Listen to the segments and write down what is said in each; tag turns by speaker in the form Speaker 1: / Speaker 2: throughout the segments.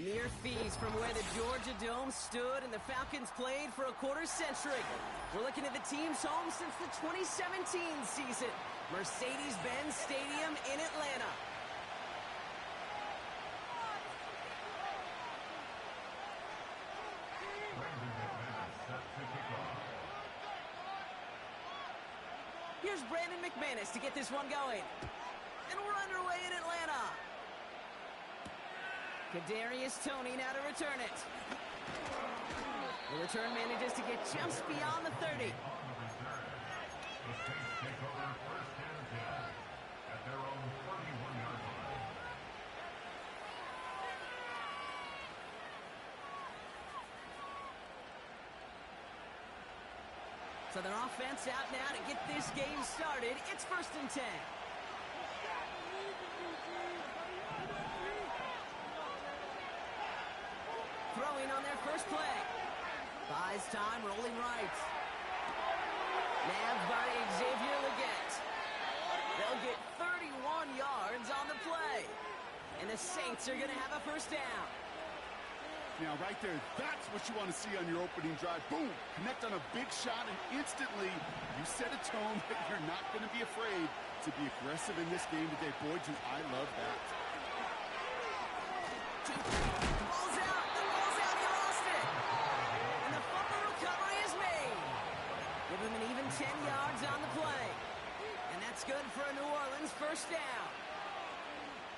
Speaker 1: Mere fees from where the Georgia Dome stood and the Falcons played for a quarter century. We're looking at the team's home since the 2017 season. Mercedes-Benz Stadium in Atlanta. Here's Brandon McManus to get this one going. And we're underway in Atlanta. Kadarius Toney now to return it. The return manages to get just beyond the 30.
Speaker 2: The Saints take over first and 10 at their own 31-yard line.
Speaker 1: So their offense out now to get this game started. It's first and 10. Throwing on their first play. Buys time, rolling right. Nabbed by Xavier Legette. They'll get 31 yards on the play. And the Saints are going to have a first down.
Speaker 3: Now, right there, that's what you want to see on your opening drive. Boom! Connect on a big shot, and instantly you set a tone that you're not going to be afraid to be aggressive in this game today. Boy, do I love that.
Speaker 1: Ball's out. The ball's out. He lost it. And the fumble recovery is made. Give him an even 10 yards on the play. And that's good for a New Orleans first down.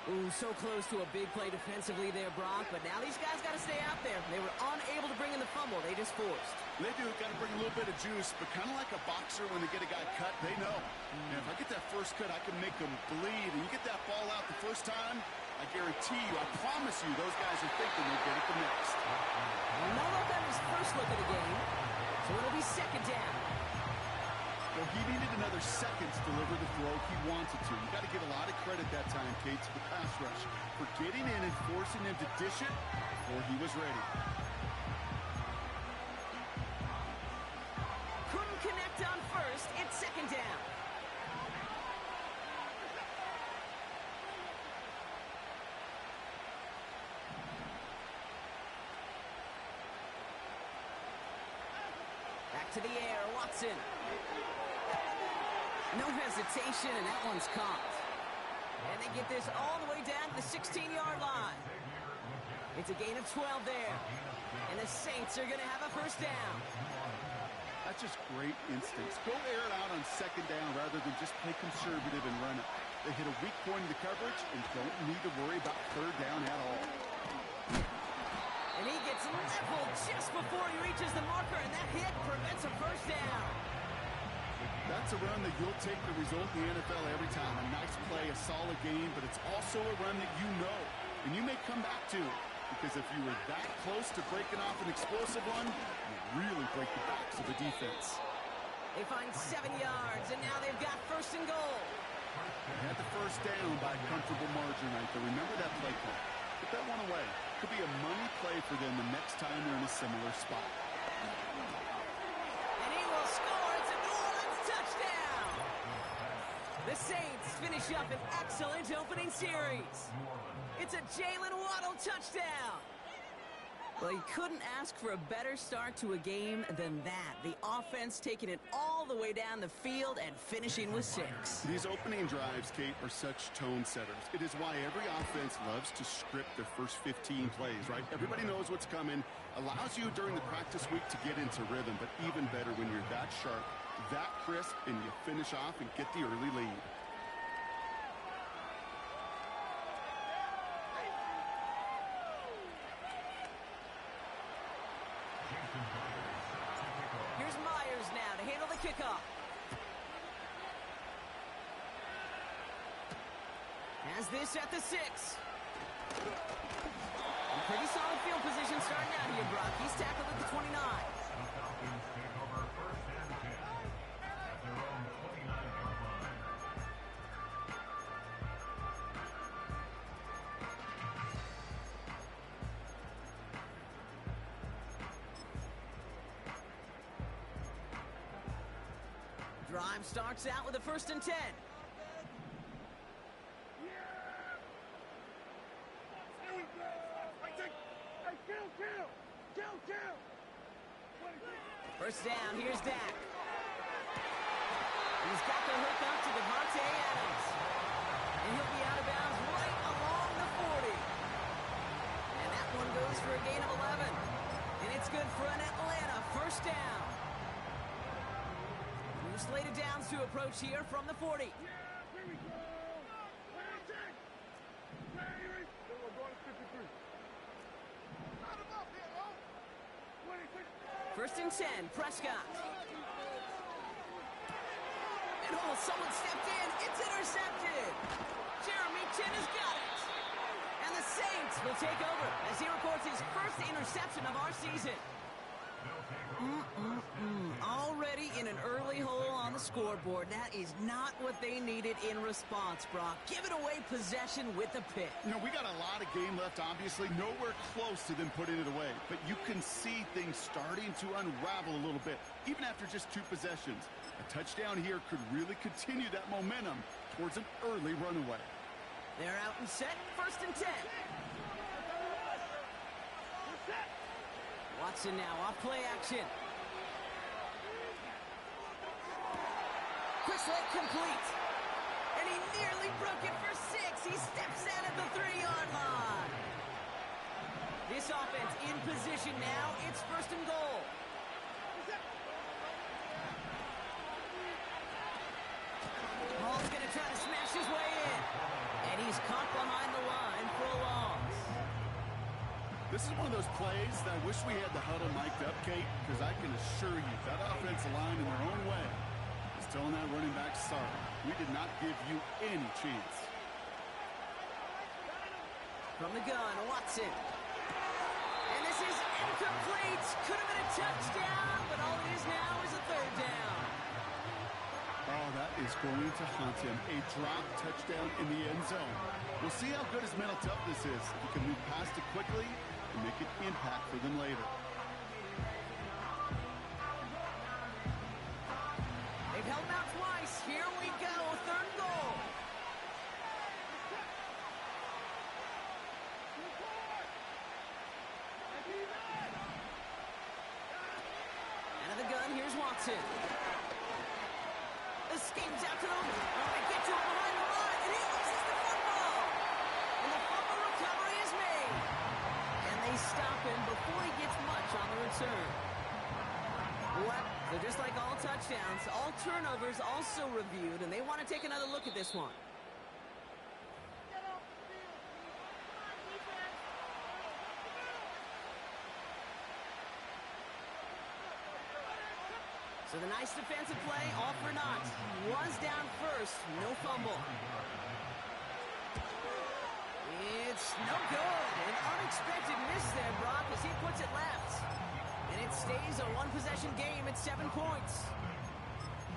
Speaker 1: Ooh, so close to a big play defensively there, Brock. But now these guys got to stay out there. They were unable to bring in the fumble. They just forced.
Speaker 3: They do. Got to bring a little bit of juice, but kind of like a boxer when they get a guy cut, they know. And if I get that first cut, I can make them bleed. And you get that ball out the first time, I guarantee you, I promise you, those guys are thinking they'll get it the next.
Speaker 1: No look on his first look at the game, so it'll be second down.
Speaker 3: Well, he needed another second to deliver the throw he wanted to. You got to give a lot of credit that time, Kate, to the pass rush for getting in and forcing him to dish it before he was ready.
Speaker 1: Couldn't connect on first. It's second down. Back to the air, Watson. No hesitation, and that one's caught. And they get this all the way down to the 16-yard line. It's a gain of 12 there. And the Saints are going to have a first down.
Speaker 3: That's just great instincts. Go air it out on second down rather than just play conservative and run it. They hit a weak point in the coverage and don't need to worry about third down at all.
Speaker 1: And he gets leveled just before he reaches the marker, and that hit prevents a first down.
Speaker 3: That's a run that you'll take the result in the NFL every time. A nice play, a solid game, but it's also a run that you know, and you may come back to. Because if you were that close to breaking off an explosive one, you really break the backs of the defense.
Speaker 1: They find 7 yards, and now they've got first and goal.
Speaker 3: They had the first down by a comfortable margin right there. Remember that play call. Put that one away. Could be a money play for them the next time they're in a similar spot.
Speaker 1: And he will score. It's a New Orleans touchdown. The Saints finish up an excellent opening series. It's a Jalen Waddle touchdown. Well, you couldn't ask for a better start to a game than that. The offense taking it all the way down the field and finishing with 6.
Speaker 3: These opening drives, Kate, are such tone setters. It is why every offense loves to script their first 15 plays, right? Everybody knows what's coming. Allows you during the practice week to get into rhythm, but even better when you're that sharp, that crisp, and you finish off and get the early lead.
Speaker 1: Here's Myers now to handle the kickoff. Has this at the 6. And pretty solid field position starting out here, Brock. He's tackled at the 29.
Speaker 2: The Falcons take over first and 10 at their own 29-yard line.
Speaker 1: Drive starts out with a first and 10. first down. Here's Dak. He's got the hook up to Devontae Adams. And he'll be out of bounds right along the 40. And that one goes for a gain of 11. And it's good for an Atlanta first down. New slated downs to approach here from the 40. First and 10, Prescott. And someone stepped in. It's intercepted. Jeremy Chin has got it. And the Saints will take over as he reports his first interception of our season. Already in an early hole on the scoreboard. That is not what they needed in response, Brock. Giving away possession with the pick.
Speaker 3: You know, we got a lot of game left, obviously. Nowhere close to them putting it away. But you can see things starting to unravel a little bit, even after just 2 possessions. A touchdown here could really continue that momentum towards an early runaway.
Speaker 1: They're out and set. First and 10. Watson now off play action. Quick slant complete. And he nearly broke it for 6. He steps in at the 3-yard line. This offense in position now. It's first and goal. Hall's going to try to smash his way in. And he's caught behind the line for a loss.
Speaker 3: This is one of those plays that I wish we had the huddle mic'd up, Kate, because I can assure you that offensive line in their own way is telling that running back, sorry, we did not give you any chance.
Speaker 1: From the gun, Watson. And this is incomplete. Could have been a touchdown, but all it is now is a third down.
Speaker 3: Oh, that is going to haunt him. A drop touchdown in the end zone. We'll see how good his mental toughness is. If he can move past it quickly and make an impact for them later.
Speaker 1: They've held him out twice. Here we go. Third and goal. Out of the gun, here's Watson. Escapes out to the... they get to him behind the line, and he loses the football. And the fumble recovery is made. And they stop him before he gets much on the return. Well, they're just like all touchdowns. All turnovers also reviewed, and they want to take another look at this one. So the nice defensive play, all for naught. Was down first, no fumble. It's no good. An unexpected miss there, Brock, as he puts it left. And it stays a one-possession game at 7 points.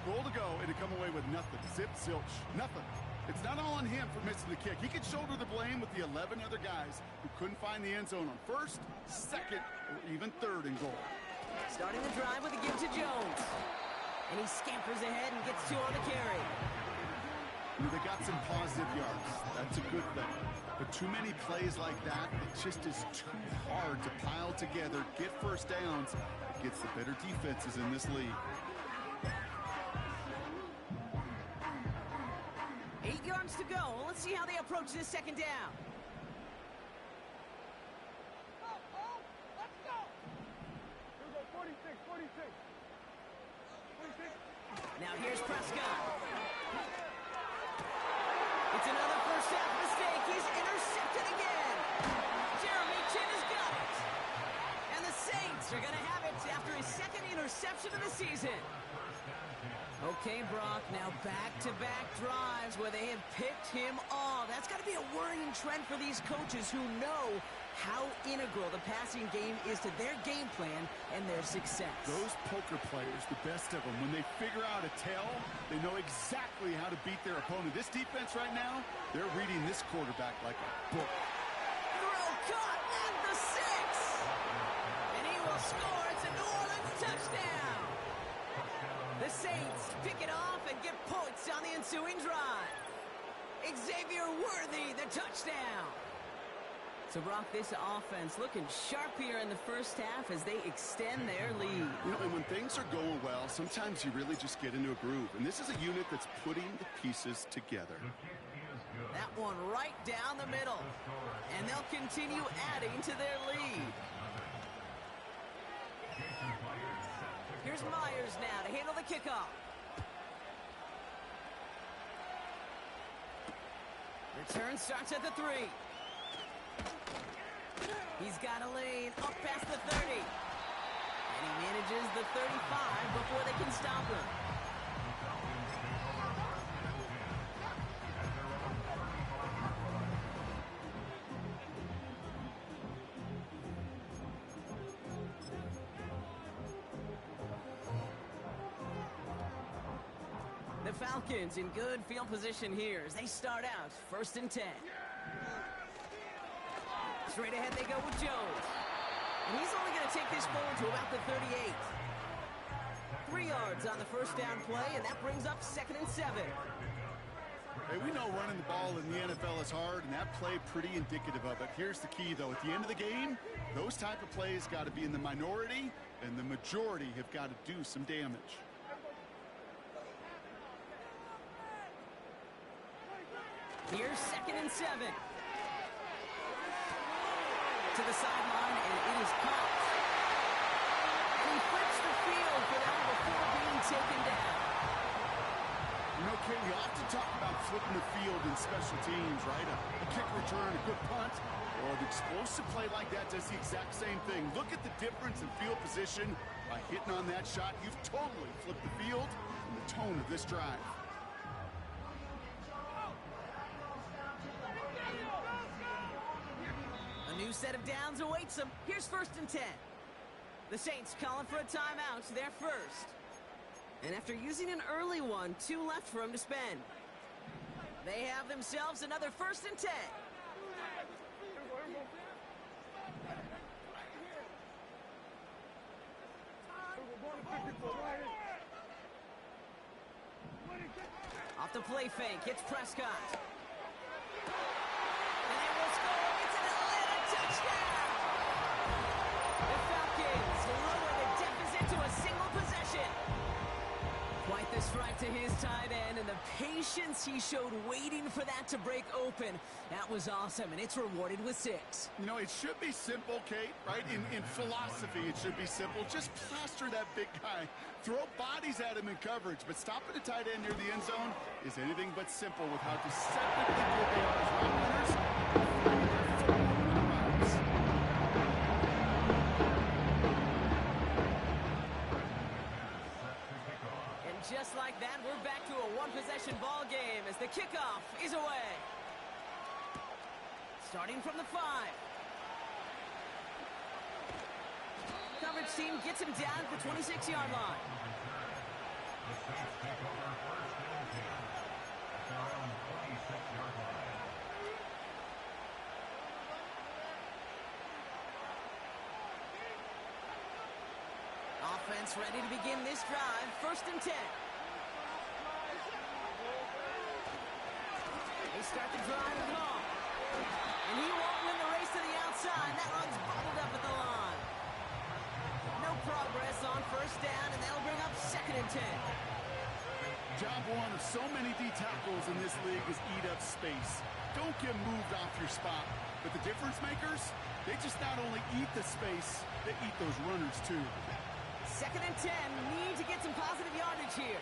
Speaker 3: Goal to go, and to come away with nothing. Zip, zilch, nothing. It's not all on him for missing the kick. He could shoulder the blame with the 11 other guys who couldn't find the end zone on first, second, or even third and goal.
Speaker 1: Starting the drive with a give to Jones. And he scampers ahead and gets 2 on the carry.
Speaker 3: They got some positive yards. That's a good thing. But too many plays like that, it just is too hard to pile together, get first downs. It gets the better defenses in this league.
Speaker 1: 8 yards to go. Let's see how they approach this second down. Now here's Prescott. It's another first half mistake. He's intercepted again. Jeremy Chin has got it. And the Saints are going to have it after his second interception of the season. Okay, Brock, now back-to-back drives where they have picked him off. That's got to be a worrying trend for these coaches who know how integral the passing game is to their game plan and their success.
Speaker 3: Those poker players, the best of them, when they figure out a tell, they know exactly how to beat their opponent. This defense right now, they're reading this quarterback like a book.
Speaker 1: Throw caught at the 6. And he will score. It's a New Orleans touchdown. The Saints pick it off and get points on the ensuing drive. Xavier Worthy, the touchdown. So, Brock, this offense looking sharp here in the first half as they extend their lead.
Speaker 3: You know, and when things are going well, sometimes you really just get into a groove. And this is a unit that's putting the pieces together.
Speaker 1: That one right down the middle. And they'll continue adding to their lead. Here's Myers now to handle the kickoff. Return starts at the 3. He's got a lane up past the 30. And he manages the 35 before they can stop him. The Falcons in good field position here as they start out 1st and 10. Straight ahead they go with Jones. And he's only going to take this forward to about the 38. 3 yards on the first down play, and that brings up 2nd and 7.
Speaker 3: Hey, we know running the ball in the NFL is hard, and that play pretty indicative of it. Here's the key, though. At the end of the game, those type of plays got to be in the minority, and the majority have got to do some damage.
Speaker 1: Here's 2nd and 7. To the sideline, and it is caught. And he flips the field for that before being taken down.
Speaker 3: You know, Kate, you often talk about flipping the field in special teams, right? A kick return, a good punt, or an explosive play like that does the exact same thing. Look at the difference in field position. By hitting on that shot, you've totally flipped the field and the tone of this drive.
Speaker 1: A new set of downs awaits them. Here's 1st and 10. The Saints calling for a timeout. They're first. And after using an early one, 2 left for them to spend. They have themselves another 1st and 10. Off the play fake, it's Prescott. And they will score. It's an Atlanta touchdown. The Falcons lower the deficit to a single possession. Quite the strike to his tight end, and the patience he showed waiting for that to break open. That was awesome, and it's rewarded with 6.
Speaker 3: You know, it should be simple, Kate, right? In philosophy, it should be simple. Just plaster that big guy. Throw bodies at him in coverage, but stopping a tight end near the end zone is anything but simple with how deceptively good they are as route runners.
Speaker 1: And just like that, we're back to a one-possession ball game as the kickoff is away. Starting from the 5. Coverage team gets him down at the 26-yard line.
Speaker 2: The Saints take over 1st and 10 at their own 26-yard line.
Speaker 1: Offense ready to begin this drive. 1st and 10. They start the drive at home. And he won't win the race to the outside. That one's bobbled up at the line. No progress on 1st down, and that'll bring up 2nd and 10.
Speaker 3: Job one of so many D tackles in this league is eat up space. Don't get moved off your spot. But the difference makers, they just not only eat the space, they eat those runners too.
Speaker 1: 2nd and 10. Need to get some positive yardage here.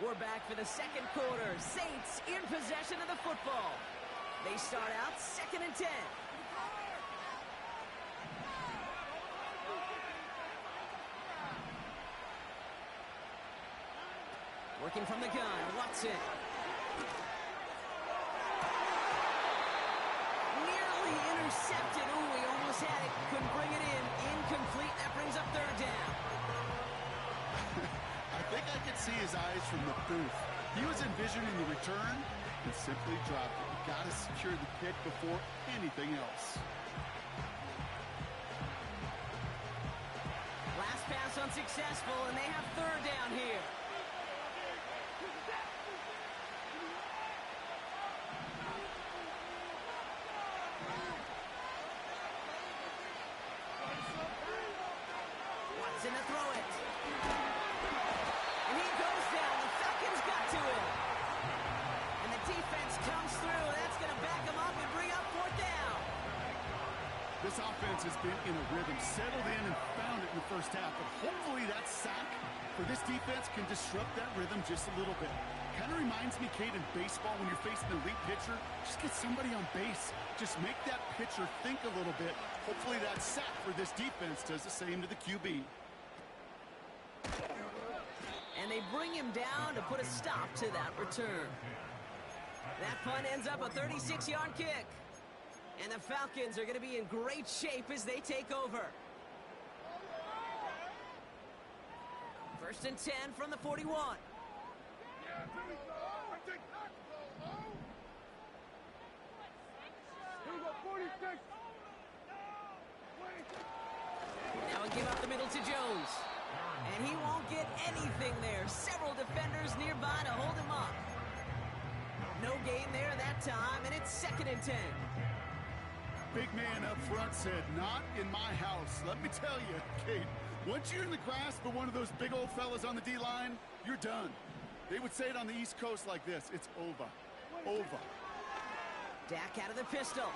Speaker 1: We're back for the 2nd quarter. Saints in possession of the football. They start out 2nd and 10. Working from the gun, Watson. Nearly intercepted. Ooh, he almost had it. Couldn't bring it in.
Speaker 3: guys from the booth. He was envisioning the return and simply dropped it. You got to secure the kick before anything else.
Speaker 1: Last pass unsuccessful, and they have third down here. Watson to throw it. And he goes down. The Falcons got to him. And the defense comes through. That's going to back him up and bring up fourth down.
Speaker 3: This offense has been in a rhythm, settled in and found it in the first half. But hopefully that sack for this defense can disrupt that rhythm just a little bit. Kind of reminds me, Kate, in baseball when you're facing an elite pitcher, just get somebody on base. Just make that pitcher think a little bit. Hopefully that sack for this defense does the same to the QB.
Speaker 1: And they bring him down to put a stop to that return. That punt ends up a 36-yard kick. And the Falcons are going to be in great shape as they take over. First and 10 from the 41. Now a give up the middle to Jones. And he won't get anything there. Several defenders nearby to hold him up. No gain there that time, and it's second and 10.
Speaker 3: Big man up front said, not in my house. Let me tell you, Kate, once you're in the grasp of one of those big old fellas on the D-line, you're done. They would say it on the East Coast like this, it's over. Over.
Speaker 1: Dak out of the pistol.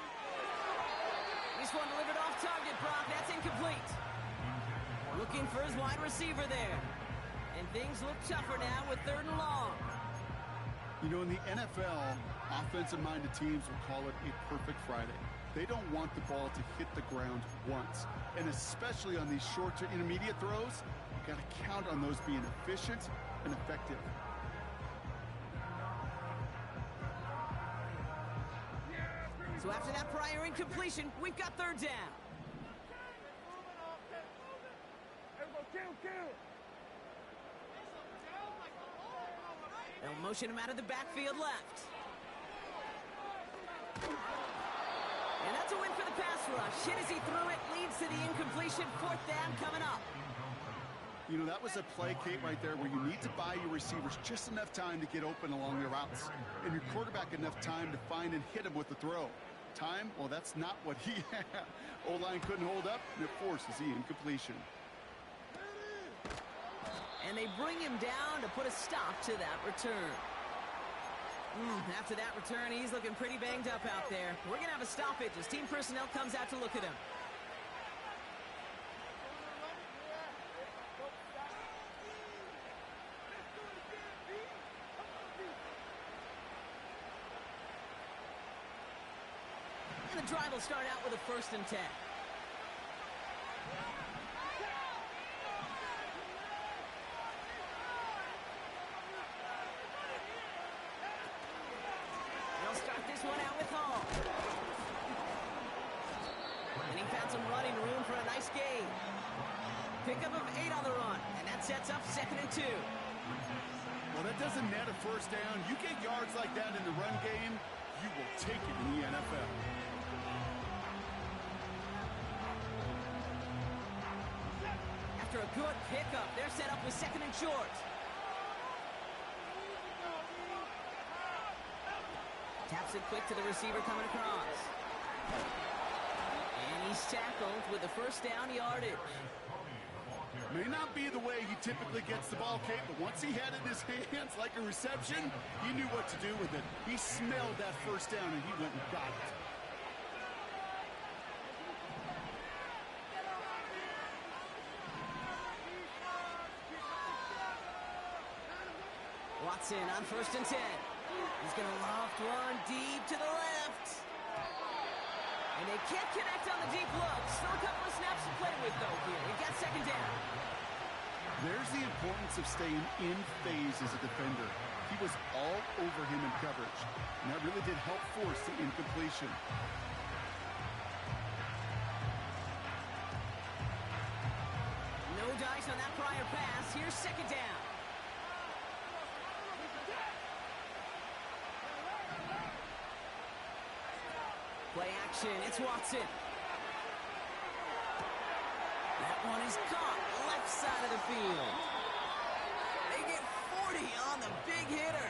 Speaker 1: This one delivered off target, Brock. That's incomplete. Looking for his wide receiver there. And things look tougher now with third and long.
Speaker 3: You know, in the NFL, offensive-minded teams will call it a perfect Friday. They don't want the ball to hit the ground once. And especially on these short to intermediate throws, you've got to count on those being efficient and effective.
Speaker 1: So after that prior incompletion, we've got third down. They'll motion him out of the backfield left. And that's a win for the pass rush. Hit as he threw it, leads to the incompletion. Fourth down coming up.
Speaker 3: You know, that was a play, Kate, right there where you need to buy your receivers just enough time to get open along their routes. And your quarterback enough time to find and hit him with the throw. Time? Well, that's not what he had. O-line couldn't hold up, and it forces the incompletion.
Speaker 1: And they bring him down to put a stop to that return. After that return, he's looking pretty banged up out there. We're going to have a stoppage as team personnel comes out to look at him. And the drive will start out with a first and 10. Start this one out with Hall. And he found some running room for a nice gain. Pickup of 8 on the run, and that sets up second and 2.
Speaker 3: Well, that doesn't net a first down. You get yards like that in the run game, you will take it in the NFL.
Speaker 1: After a good pickup, they're set up with second and short. Taps it quick to the receiver coming across. And he's tackled with the first down yardage.
Speaker 3: May not be the way he typically gets the ball, Kate, but once he had it in his hands like a reception, he knew what to do with it. He smelled that first down, and he went and got it.
Speaker 1: Watson on first and 10. He's going to loft one deep to the left. And they can't connect on the deep look. Still a couple of snaps to play with, though, here. He got second down.
Speaker 3: There's the importance of staying in phase as a defender. He was all over him in coverage, and that really did help force the incompletion.
Speaker 1: No dice on that prior pass. Here's second down. Play action, it's Watson. That one is caught, left side of the field. They get 40 on the big hitter.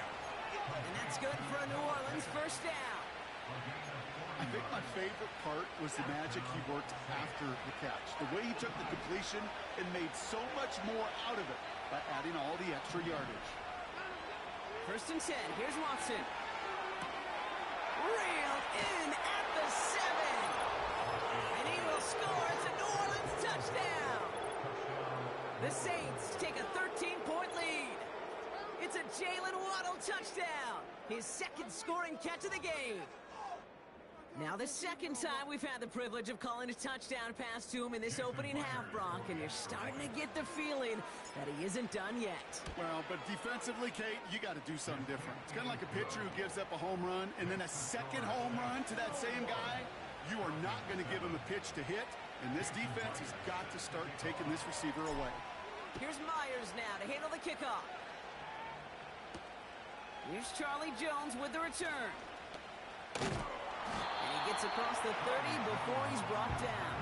Speaker 1: And that's good for a New Orleans first down.
Speaker 3: I think my favorite part was the magic he worked after the catch. The way he took the completion and made so much more out of it by adding all the extra yardage.
Speaker 1: 1st and 10, here's Watson. Reeled in at the 7. And he will score. It's a New Orleans touchdown. The Saints take a 13-point lead. It's a Jalen Waddle touchdown. His 2nd scoring catch of the game. Now the 2nd time we've had the privilege of calling a touchdown pass to him in this opening half, Brock, and you're starting to get the feeling that he isn't done yet.
Speaker 3: Well, but defensively, Kate, you got to do something different. It's kind of like a pitcher who gives up a home run and then a 2nd home run to that same guy. You are not going to give him a pitch to hit, and this defense has got to start taking this receiver away.
Speaker 1: Here's Myers now to handle the kickoff. Here's Charlie Jones with the return. And he gets across the 30 before he's brought down.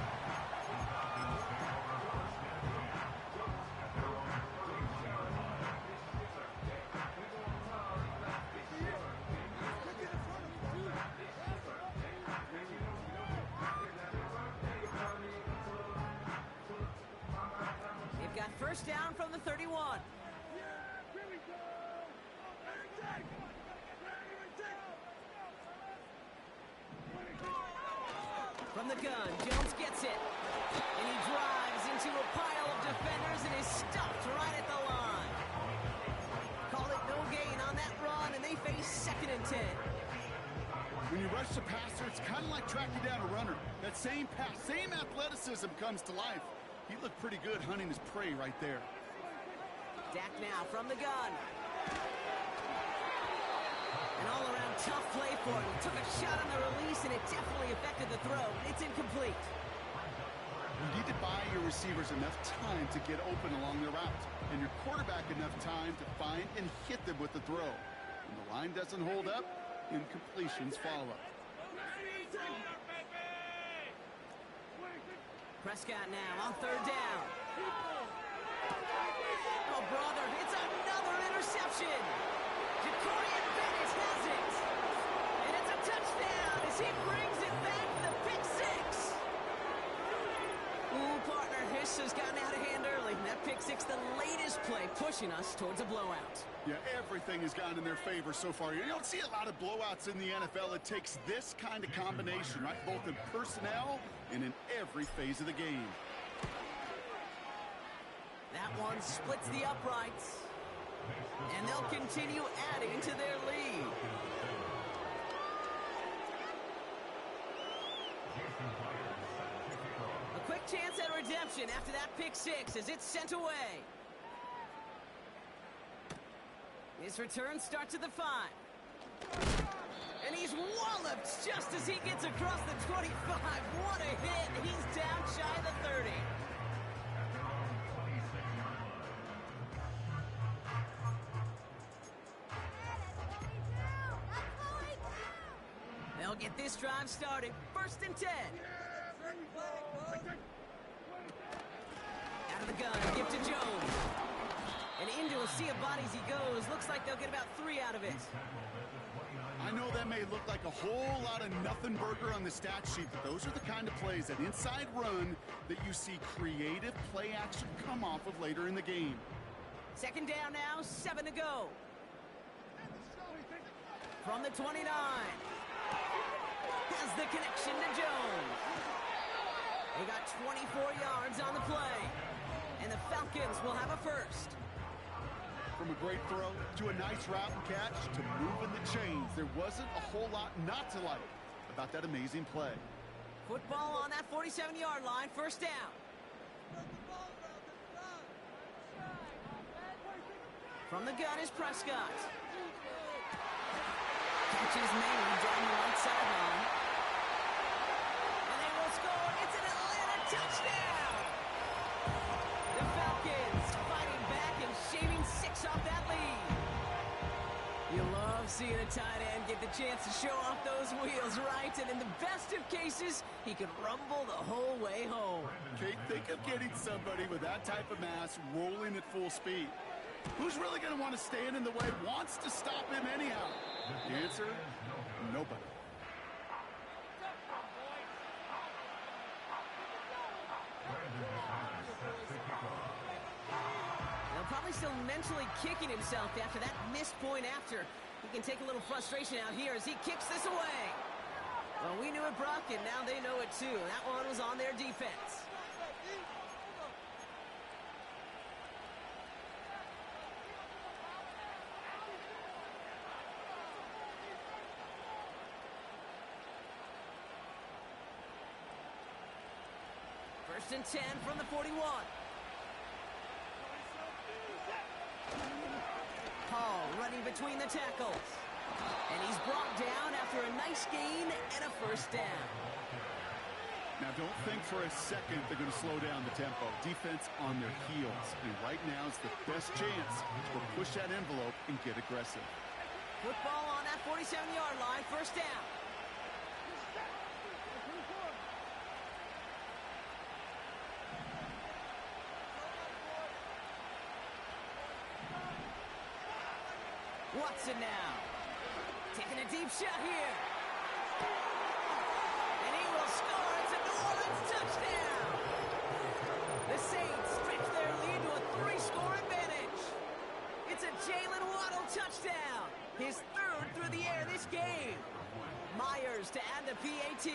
Speaker 1: They've got first down from the 31. From the gun, Jones gets it. And he drives into a pile of defenders and is stopped right at the line. Call it no gain on that run, and they face 2nd and 10.
Speaker 3: When you rush the passer, it's kind of like tracking down a runner. That same pass, same athleticism comes to life. He looked pretty good hunting his prey right there.
Speaker 1: Dak now from the gun. An all-around tough play for him. He took a shot on the release, and it definitely affected the throw. It's incomplete.
Speaker 3: You need to buy your receivers enough time to get open along their route, and your quarterback enough time to find and hit them with the throw. When the line doesn't hold up, incompletions follow.
Speaker 1: Prescott now on 3rd down. Oh, brother, it's another interception. Ja'Cory Bennett has it. And it's a touchdown as he brings it back for the pick 6. Ooh, partner, Hiss has gotten out of hand early. And that pick 6, the latest play, pushing us towards a blowout.
Speaker 3: Yeah, everything has gone in their favor so far. You don't see a lot of blowouts in the NFL. It takes this kind of combination, right? Both in personnel and in every phase of the game.
Speaker 1: That one splits the uprights. And they'll continue adding to their lead. A quick chance at redemption after that pick 6 as it's sent away. His return starts at the 5. And he's walloped just as he gets across the 25. What a hit. He's down shy of the 30. They'll get this drive started. 1st and 10. Out of the gun, give to Jones. And into a sea of bodies he goes. Looks like they'll get about 3 out of it.
Speaker 3: I know that may look like a whole lot of nothing burger on the stat sheet, but those are the kind of plays, that inside run, that you see creative play action come off of later in the game.
Speaker 1: 2nd down now, 7 to go. From the 29. Has the connection to Jones. They got 24 yards on the play. And the Falcons will have a first.
Speaker 3: From a great throw to a nice route and catch to moving the chains, there wasn't a whole lot not to like about that amazing play.
Speaker 1: Football on that 47-yard line, 1st down. From the gun is Prescott. Catches made down the right sideline. And they will score. It's an Atlanta touchdown. The Falcons fighting back and shaving 6 off that lead. You love seeing a tight end get the chance to show off those wheels, right? And in the best of cases, he could rumble the whole way home.
Speaker 3: Kate, think of getting somebody with that type of mass rolling at full speed. Who's really going to want to stand in the way, wants to stop him anyhow? The answer, nobody.
Speaker 1: They'll probably still mentally kicking himself after that missed point after. He can take a little frustration out here as he kicks this away. Well, we knew it, Brock, and now they know it too. That one was on their defense. First and 10 from the 41. Paul running between the tackles. And he's brought down after a nice gain and a first down.
Speaker 3: Now, don't think for a second they're going to slow down the tempo. Defense on their heels. And right now is the best chance to push that envelope and get aggressive.
Speaker 1: Football on that 47-yard line, first down. Watson now. Taking a deep shot here. And he will score. It's a New Orleans touchdown. The Saints stretch their lead to a 3-score advantage. It's a Jalen Waddle touchdown. His third through the air this game. Myers to add the PAT.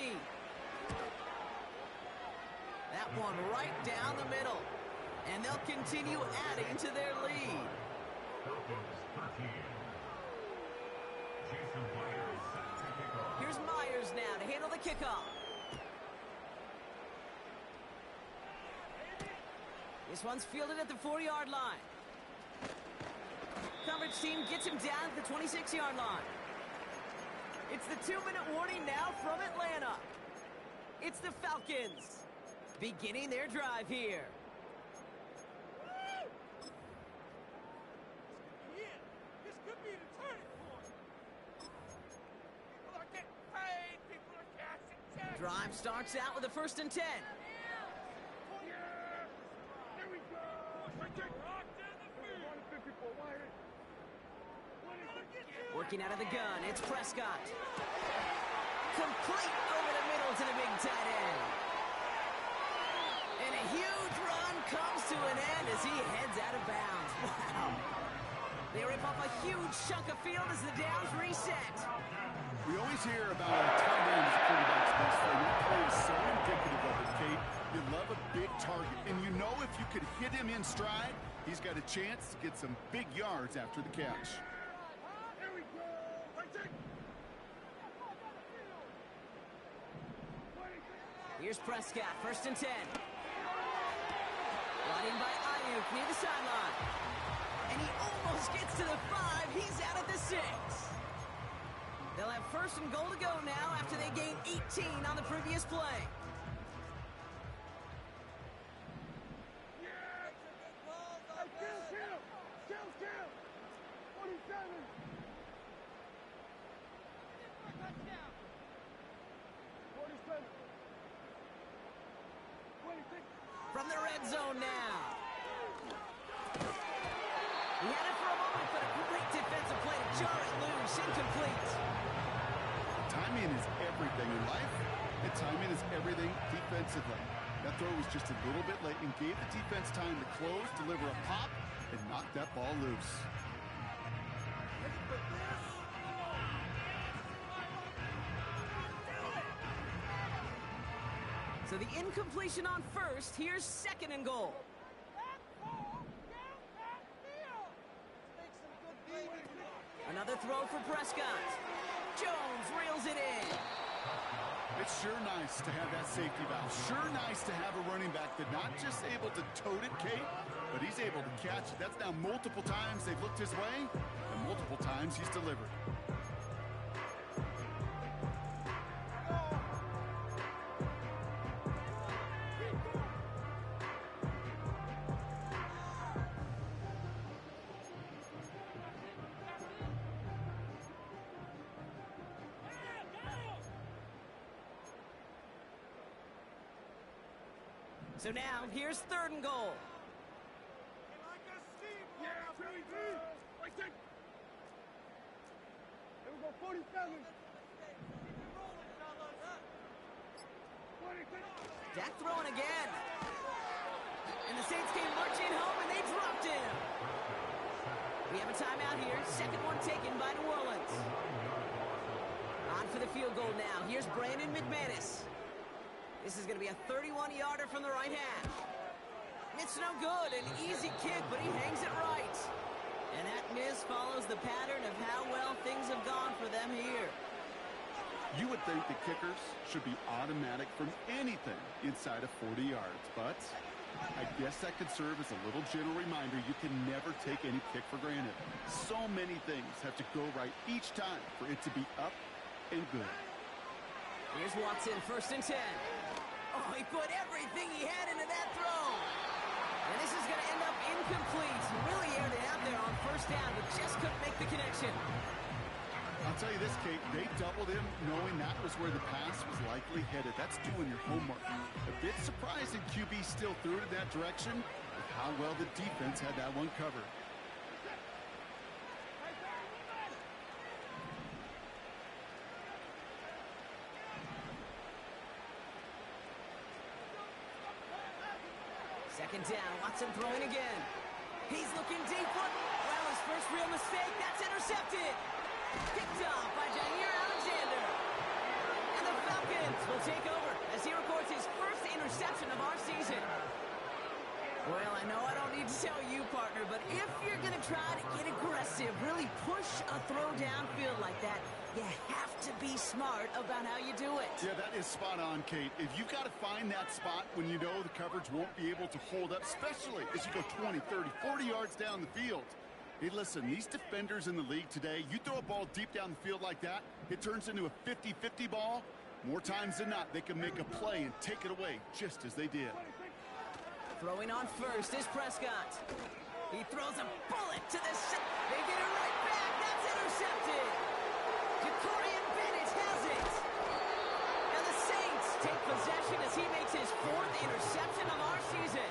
Speaker 1: That one right down the middle. And they'll continue adding to their lead. Here's Myers now to handle the kickoff. This one's fielded at the 4-yard line. Coverage team gets him down at the 26-yard line. It's the 2-minute warning now from Atlanta. It's the Falcons beginning their drive here. Drive starts out with a first and 10. Working out of the gun, it's Prescott. Complete over the middle to the big tight end. And a huge run comes to an end as he heads out of bounds. Wow. They rip off a huge chunk of field as the downs reset.
Speaker 3: We always hear about a tight end as a quarterback's best friend. That play is so indicative of it, Kate. You love a big target, and you know if you could hit him in stride, he's got a chance to get some big yards after the catch.
Speaker 1: Here's Prescott, first and 10. Brought in by Ayuk near the sideline. And he almost gets to the 5. He's out at the 6. They'll have first and goal to go now after they gained 18 on the previous play. From the red zone now. He had it for a moment, but a great defensive play to jar it loose. Incomplete.
Speaker 3: Timing is everything in life, and timing is everything defensively. That throw was just a little bit late and gave the defense time to close, deliver a pop, and knock that ball loose.
Speaker 1: So the incompletion on first. Here's second and goal. Another throw for Prescott. Jones reels it in.
Speaker 3: It's sure nice to have that safety valve. Sure nice to have a running back that's not just able to tote it, Kate, but he's able to catch it. That's now multiple times they've looked his way, and multiple times he's delivered.
Speaker 1: So now, here's 3rd and goal. Dak throwing again. And the Saints came marching home, and they dropped him. We have a timeout here. 2nd one taken by New Orleans. On for the field goal now. Here's Brandon McManus. This is going to be a 31-yarder from the right hash. It's no good. An easy kick, but he hangs it right. And that miss follows the pattern of how well things have gone for them here.
Speaker 3: You would think the kickers should be automatic from anything inside of 40 yards, but I guess that could serve as a little gentle reminder you can never take any kick for granted. So many things have to go right each time for it to be up and good.
Speaker 1: Here's Watson, 1st and 10. Oh, he put everything he had into that throw. And this is going to end up incomplete. He really aired it out there on 1st down, but just couldn't make the connection.
Speaker 3: I'll tell you this, Kate, they doubled him knowing that was where the pass was likely headed. That's doing your homework. A bit surprising QB still threw it in that direction with how well the defense had that one covered.
Speaker 1: Second down, Watson throwing again. He's looking deep. Well, his first real mistake, that's intercepted. Picked off by Jair Alexander. And the Falcons will take over as he records his first interception of our season. Well, I know I don't need to tell you, partner, but if you're going to try to get aggressive, really push a throw downfield like that, you have to be smart about how you do it.
Speaker 3: Yeah, that is spot on, Kate. If you've got to find that spot when you know the coverage won't be able to hold up, especially as you go 20, 30, 40 yards down the field. Hey, listen, these defenders in the league today, you throw a ball deep down the field like that, it turns into a 50-50 ball. More times than not, they can make a play and take it away, just as they did.
Speaker 1: Throwing on 1st is Prescott. He throws a bullet to the They get it right back. That's intercepted. Jacorian Bennett has it. And the Saints take possession as he makes his 4th interception of our season.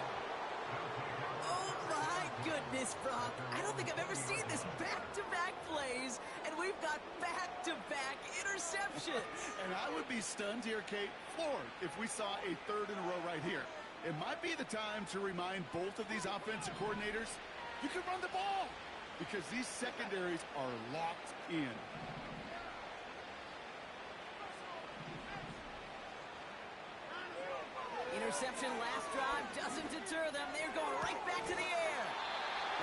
Speaker 1: Oh, my goodness, Brock. I don't think I've ever seen this back-to-back plays, and we've got back-to-back interceptions.
Speaker 3: And I would be stunned here, Kate, floored, if we saw a 3rd in a row right here. It might be the time to remind both of these offensive coordinators, you can run the ball, because these secondaries are locked in.
Speaker 1: Interception last drive doesn't deter them. They're going right back to the air.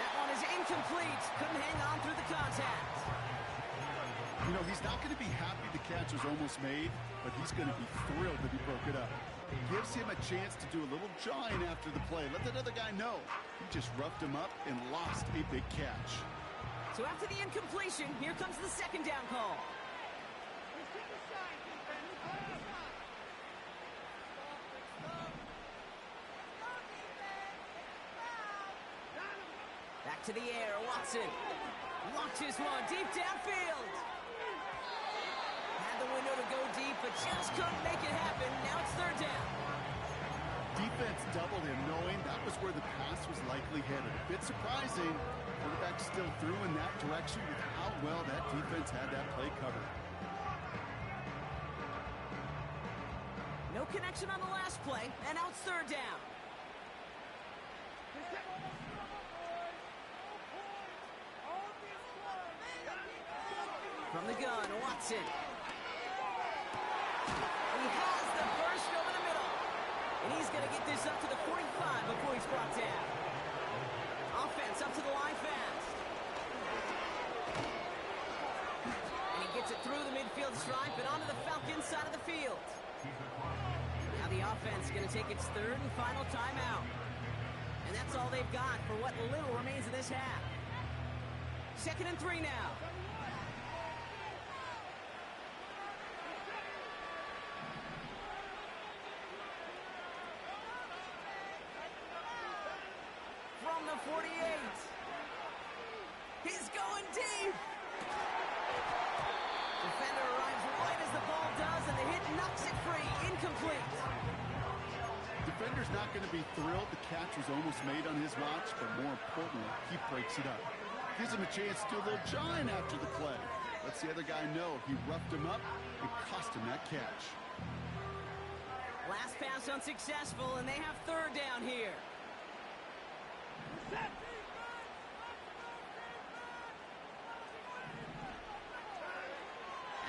Speaker 1: That one is incomplete. Couldn't hang on through the contact.
Speaker 3: You know, he's not going to be happy the catch was almost made, but he's going to be thrilled that he broke it up. It gives him a chance to do a little jawing after the play. Let that other guy know. He just roughed him up and lost a big catch.
Speaker 1: So after the incompletion, here comes the 2nd down call. Back to the air, Watson. Launches one deep downfield. Had the window to go deep, but just couldn't make it happen. Now it's 3rd down.
Speaker 3: Defense doubled him, knowing that was where the pass was likely headed. A bit surprising. Quarterback still threw in that direction with how well that defense had that play covered.
Speaker 1: No connection on the last play, and now it's 3rd down. From the gun, Watson. He has the burst over the middle. And he's going to get this up to the 45 before he's brought down. Offense up to the line fast. And he gets it through the midfield stripe and onto the Falcons side of the field. Now the offense is going to take its 3rd and final timeout. And that's all they've got for what little remains of this half. 2nd and 3 now. From the 48. He's going deep. Defender arrives right as the ball does, and the hit knocks it free. Incomplete.
Speaker 3: Defenders not going to be thrilled. The catch was almost made on his watch, but more importantly, he breaks it up. Gives him a chance to do a little jawing after the play. Lets the other guy know he roughed him up and cost him that catch.
Speaker 1: Last pass unsuccessful, and they have third down here.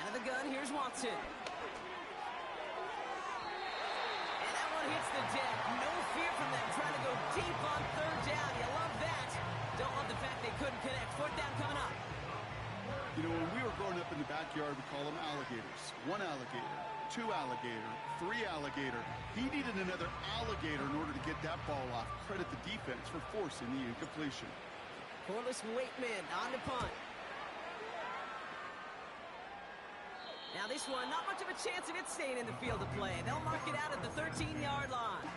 Speaker 1: Out of the gun, here's Watson. And that one hits the deck. No fear from them trying to go deep on third down. You love that. Don't love the fact they couldn't connect. Fourth down coming up.
Speaker 3: You know, when we were growing up in the backyard, we call them alligators. One alligator, two alligator, three alligator. He needed another alligator in order to get that ball off. Credit the defense for forcing the incompletion.
Speaker 1: Corliss Waitman on the punt. Now this one, not much of a chance of it staying in the field of play. They'll mark it out at the 13-yard line.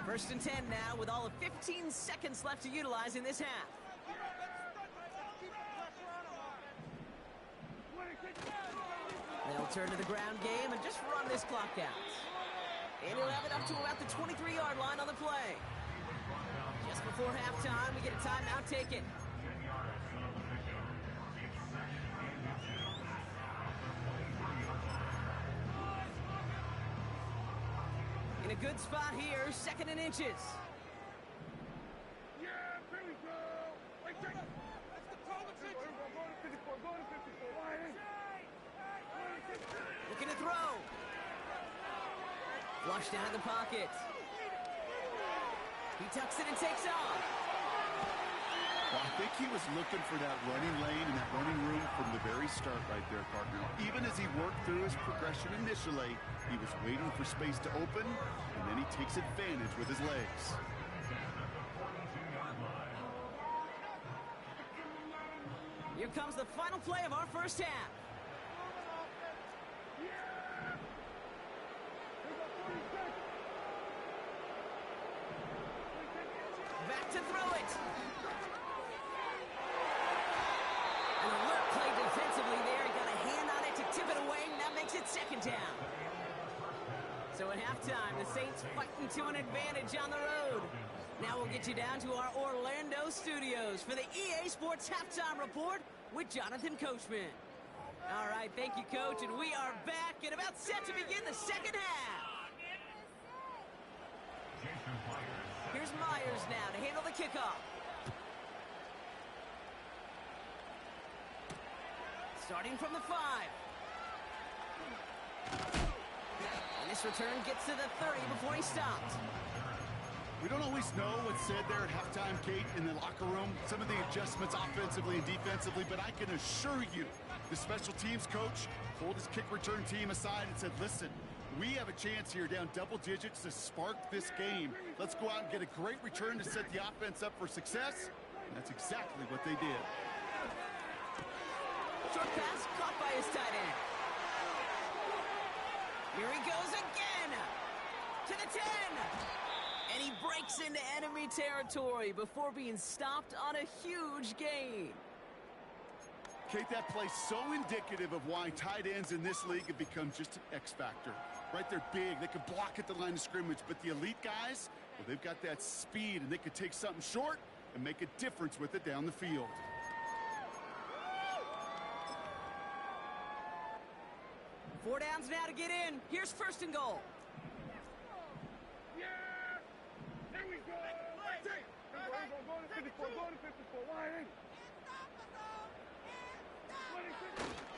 Speaker 1: First and 10 now, with all of 15 seconds left to utilize in this half. They'll turn to the ground game and just run this clock out. And he'll have it up to about the 23-yard line on the play. Just before halftime, we get a timeout taken. In a good spot here, second and inches.
Speaker 4: Yeah, here we go. Wait, check it. Let's control the pitch. Go to 54. Go to 54.
Speaker 1: Looking to throw. Flush down in the pocket. He tucks it and takes off.
Speaker 3: Well, I think he was looking for that running lane and that running room from the very start right there, partner. Even as he worked through his progression initially, he was waiting for space to open, and then he takes advantage with his legs.
Speaker 1: Here comes the final play of our first half. Back to throw it. An alert play defensively there. He got a hand on it to tip it away, and that makes it second down. So at halftime, the Saints fighting to an advantage on the road. Now we'll get you down to our Orlando studios for the EA Sports Halftime Report with Jonathan Coachman. All right, thank you, Coach, and we are back and about set to begin the second half. Here's Myers now to handle the kickoff. Starting from the 5. And this return gets to the 30 before he stopped.
Speaker 3: We don't always know what's said there at halftime, Kate, in the locker room. Some of the adjustments offensively and defensively, but I can assure you the special teams coach pulled his kick return team aside and said, listen, we have a chance here down double digits to spark this game. Let's go out and get a great return to set the offense up for success. And that's exactly what they did.
Speaker 1: Short pass caught by his tight end. Here he goes again. To the 10. And he breaks into enemy territory before being stopped on a huge gain.
Speaker 3: Kate, that play so indicative of why tight ends in this league have become just an X factor. Right, they're big, they can block at the line of scrimmage, but the elite guys, well, they've got that speed, and they could take something short and make a difference with it down the field.
Speaker 1: Four downs now to get in. Here's first and goal.
Speaker 4: Yeah! Here we go! Go to 54. Go to 54. Why ain't?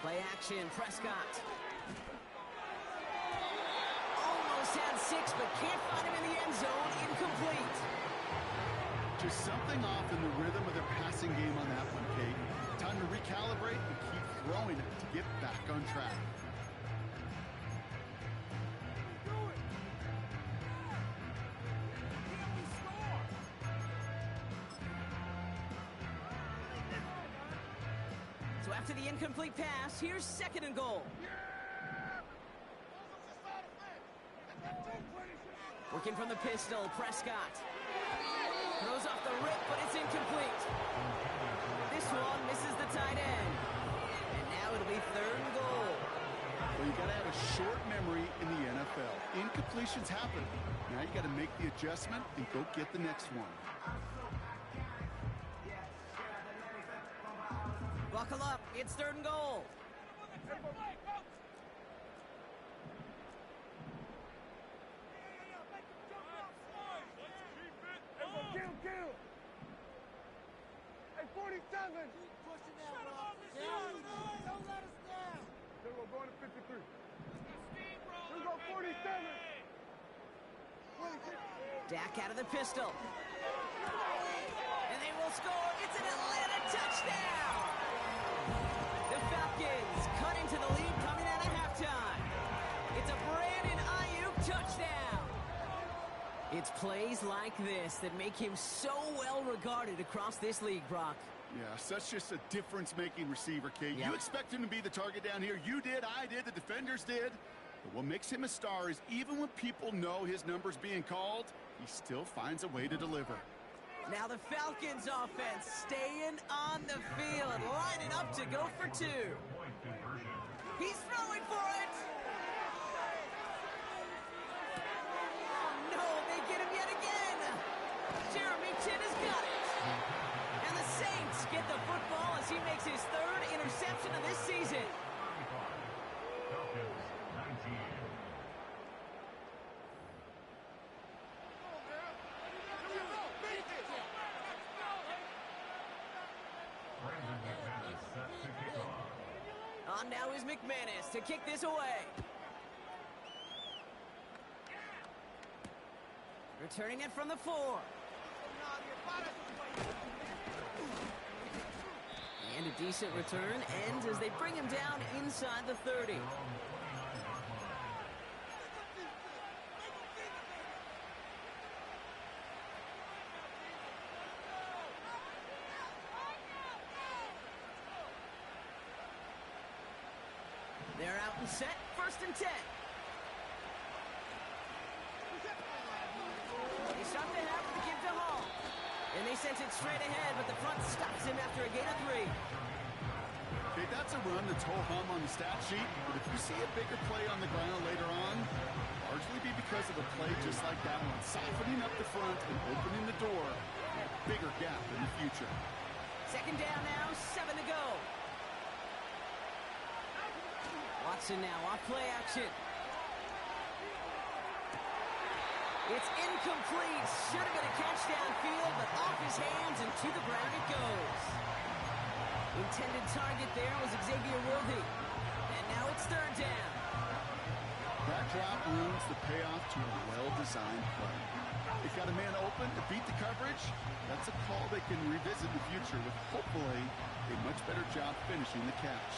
Speaker 1: Play action, Prescott. Almost had 6, but can't find him in the end zone. Incomplete.
Speaker 3: Just something off in the rhythm of their passing game on that one, Kate. Time to recalibrate and keep throwing it to get back on track.
Speaker 1: So after the incomplete pass, here's second and goal. Working from the pistol, Prescott. Throws off the rip, but it's incomplete. This one misses the tight end. And now it'll be 3rd and goal.
Speaker 3: Well, you got to have a short memory in the NFL. Incompletions happen. Now you got to make the adjustment and go get the next one.
Speaker 1: Buckle up. It's 3rd and goal.
Speaker 4: Kill! Hey, 47! Don't let us down! Then we're going to 53. We're going 47! 26.
Speaker 1: Dak out of the pistol. And they will score. It's an Atlanta touchdown! The Falcons cut into the lead coming out of halftime. It's a Brandon Ayuk touchdown! It's plays like this that make him so well regarded across this league, Brock.
Speaker 3: Yeah, such just a difference-making receiver, Kate.
Speaker 1: Yeah.
Speaker 3: You expect him to be the target down here. You did, I did, the defenders did. But what makes him a star is even when people know his number's being called, he still finds a way to deliver.
Speaker 1: Now the Falcons offense staying on the field, lining up to go for 2. He's throwing for it! Oh no, they get him yet again! Jeremy Chin has got it! And the Saints get the football as he makes his 3rd interception of this season.
Speaker 2: Falcons 19. Brandon McManus set to kick off.
Speaker 1: On now is McManus to kick this away. Returning it from the 4. And a decent return ends as they bring him down inside the 30. They're out and set, 1st and 10. They start the half to give to Hall. And they sent it straight ahead, but the front stops him after a gain of 3.
Speaker 3: Okay, that's a run that's ho-hum on the stat sheet, but if you see a bigger play on the ground later on, largely be because of a play just like that one, softening up the front and opening the door, a bigger gap in the future.
Speaker 1: 2nd down now, 7 to go. Watson now off play action. It's incomplete. Should have been a catch downfield, but off his hands and to the ground it goes. Intended target there was Xavier Worthy. And now it's 3rd down.
Speaker 3: That drop ruins the payoff to a well-designed play. They've got a man open to beat the coverage. That's a call they can revisit in the future with hopefully a much better job finishing the catch.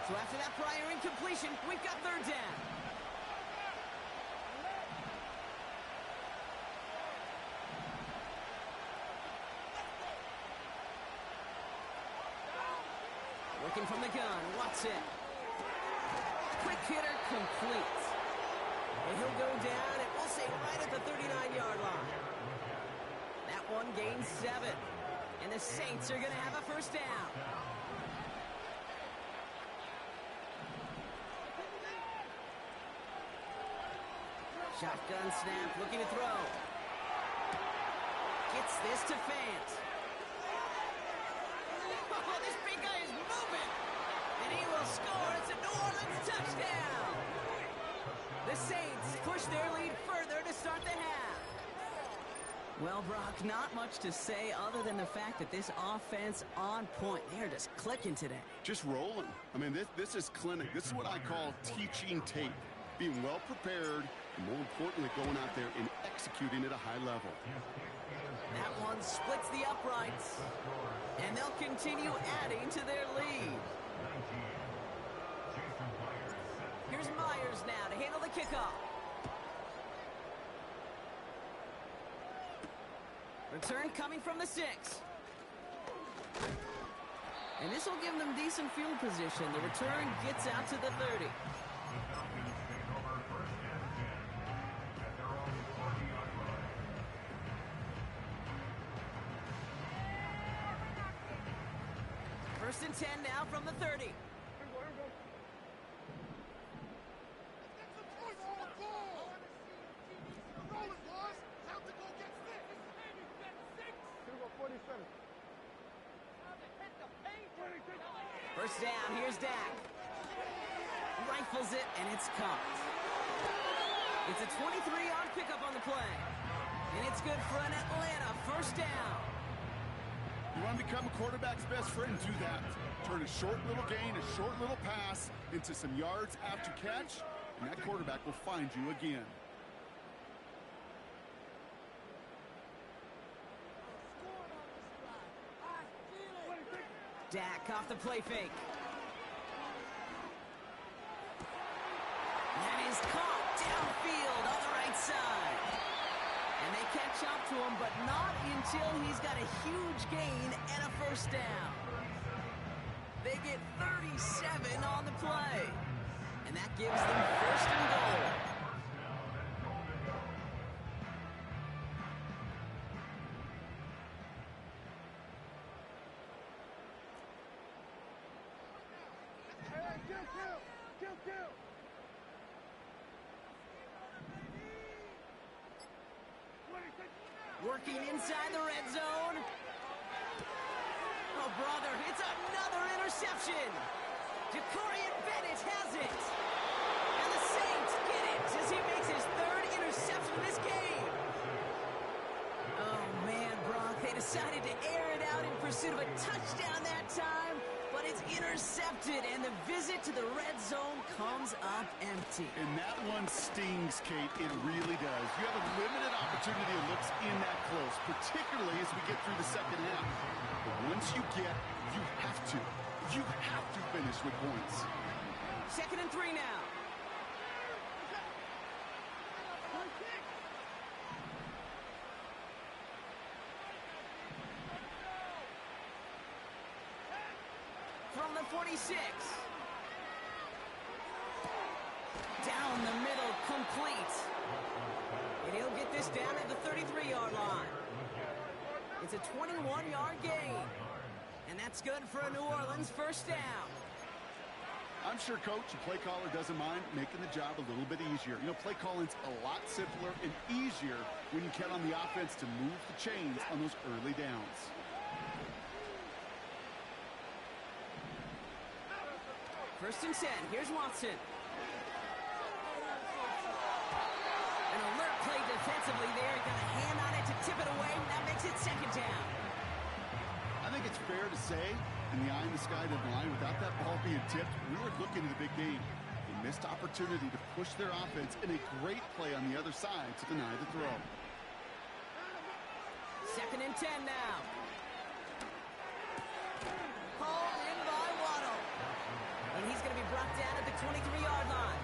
Speaker 1: So after that prior incompletion, we've got 3rd down. Looking from the gun, Watson. Quick hitter complete. And he'll go down, and we'll say right at the 39-yard line. That one gains 7. And the Saints are going to have a 1st down. Shotgun snap, looking to throw. Gets this to Fant. Oh, this big guy is moving. And he will score. It's a New Orleans touchdown. The Saints push their lead further to start the half. Well, Brock, not much to say other than the fact that this offense on point. They're just clicking today.
Speaker 3: Just rolling. I mean, this is clinic. This is what I call teaching tape. Being well prepared, and more importantly, going out there and executing at a high level.
Speaker 1: That one splits the uprights, and they'll continue adding to their lead. Here's Myers now to handle the kickoff. Return coming from the 6. And this will give them decent field position. The return gets out to the 30. First and 10 now from the 30.
Speaker 4: Here we go, here we go. Let's get some points on the ball. Roll it, boys. Time to go get fit. Here we go, 47.
Speaker 1: First down, here's Dak. Rifles it, and it's caught. It's a 23-yard pickup on the play. And it's good for an Atlanta first down.
Speaker 3: You want to become a quarterback's best friend, do that. Turn a short little gain, a short little pass into some yards after catch, and that quarterback will find you again.
Speaker 1: Dak off the play fake. That is caught downfield on the right side. And they catch up to him, but not until he's got a huge gain and a first down. They get 37 on the play. And that gives them first and goal.
Speaker 4: Hey, kill.
Speaker 1: Working inside the red zone. Oh, brother, it's another interception. Jacorian Bennett has it. And the Saints get it as he makes his third interception of this game. Oh, man, Brock, they decided to air it out in pursuit of a touchdown that time, but it's intercepted, and the visit to the red zone comes up empty.
Speaker 3: And that one stings, Kate. It really does. You have a limited opportunity of looks in that close, particularly as we get through the second half. But once you have to finish with points.
Speaker 1: 2nd and 3 now. From the 46. Down the middle, complete. And he'll get this down at the 33-yard line. It's a 21-yard gain. And that's good for a New Orleans first down.
Speaker 3: I'm sure, Coach, the play caller doesn't mind making the job a little bit easier. You know, play calling's a lot simpler and easier when you count on the offense to move the chains on those early downs.
Speaker 1: First and 10. Here's Watson. An alert play defensively there. Got a hand on it to tip it away. That makes it second down.
Speaker 3: I think it's fair to say, in the eye in the sky of the line, without that ball being tipped, we were looking at a big game. A missed opportunity to push their offense and a great play on the other side to deny the throw.
Speaker 1: 2nd and 10 now. Hauled in by Waddle. And he's going to be brought down at the 23-yard line.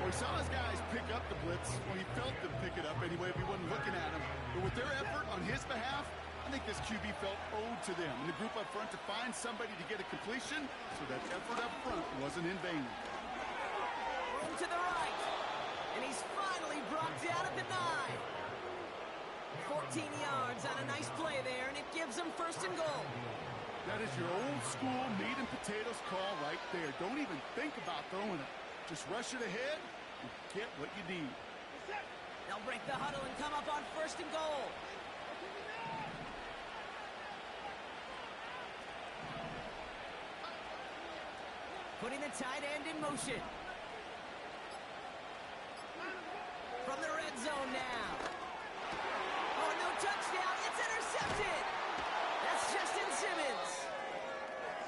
Speaker 3: Well, we saw his guys pick up the blitz. Well, he felt them pick it up anyway if he wasn't looking at him. But with their effort on his behalf, I think this QB felt owed to them and the group up front to find somebody to get a completion, so that effort up front wasn't in vain.
Speaker 1: Room to the right. And he's finally brought down at the 9. 14 yards on a nice play there, and it gives them first and goal.
Speaker 3: That is your old school meat and potatoes call right there. Don't even think about throwing it. Just rush it ahead and get what you need.
Speaker 1: They'll break the huddle and come up on first and goal. Putting the tight end in motion. From the red zone now. Oh, no touchdown. It's intercepted. That's Justin Simmons.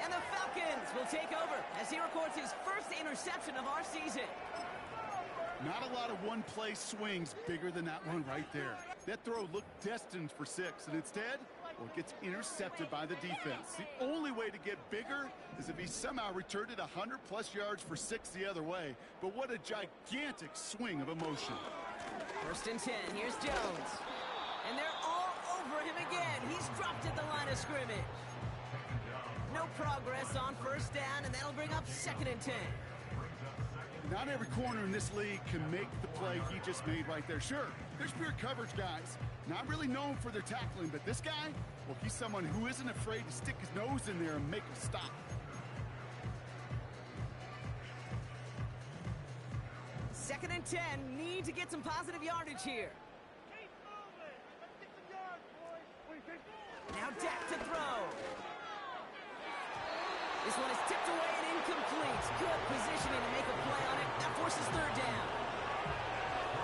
Speaker 1: And the Falcons will take over as he records his first interception of our season.
Speaker 3: Not a lot of one-play swings bigger than that one right there. That throw looked destined for 6, and instead, well, it gets intercepted by the defense. The only way to get bigger is if he somehow returned it 100-plus yards for 6 the other way. But what a gigantic swing of emotion.
Speaker 1: First and 10. Here's Jones. And they're all over him again. He's dropped at the line of scrimmage. No progress on first down, and that'll bring up 2nd and 10.
Speaker 3: Not every corner in this league can make the play he just made right there. Sure, There's pure coverage guys. Not really known for their tackling, but this guy, well, he's someone who isn't afraid to stick his nose in there and make a stop.
Speaker 1: Second and 10. Need to get some positive yardage here.
Speaker 4: Keep moving. Let's get some yards, boys. What do you think?
Speaker 1: Now Dak to throw. This one is tipped away and incomplete. Good positioning to make a play on it. That forces third down.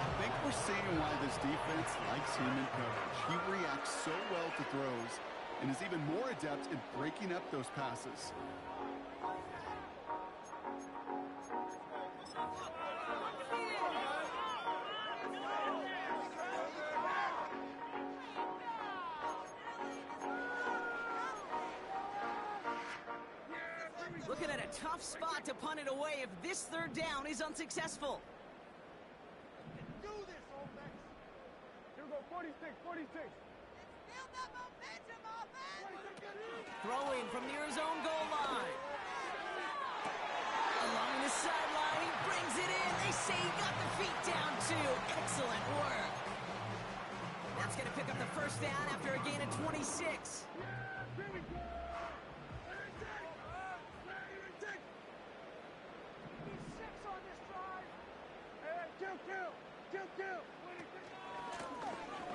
Speaker 3: I think we're seeing why this defense likes him in coverage. He reacts so well to throws and is even more adept in breaking up those passes.
Speaker 1: Looking at a tough spot to punt it away if this third down is unsuccessful.
Speaker 4: Do this, Old Mex. Here we go, 46, 46.
Speaker 5: Build up momentum, offense!
Speaker 1: Throwing from near his own goal line. Along the sideline, he brings it in. They say he got the feet down too. Excellent work. That's going to pick up the first down after a gain of 26.
Speaker 4: Here we go.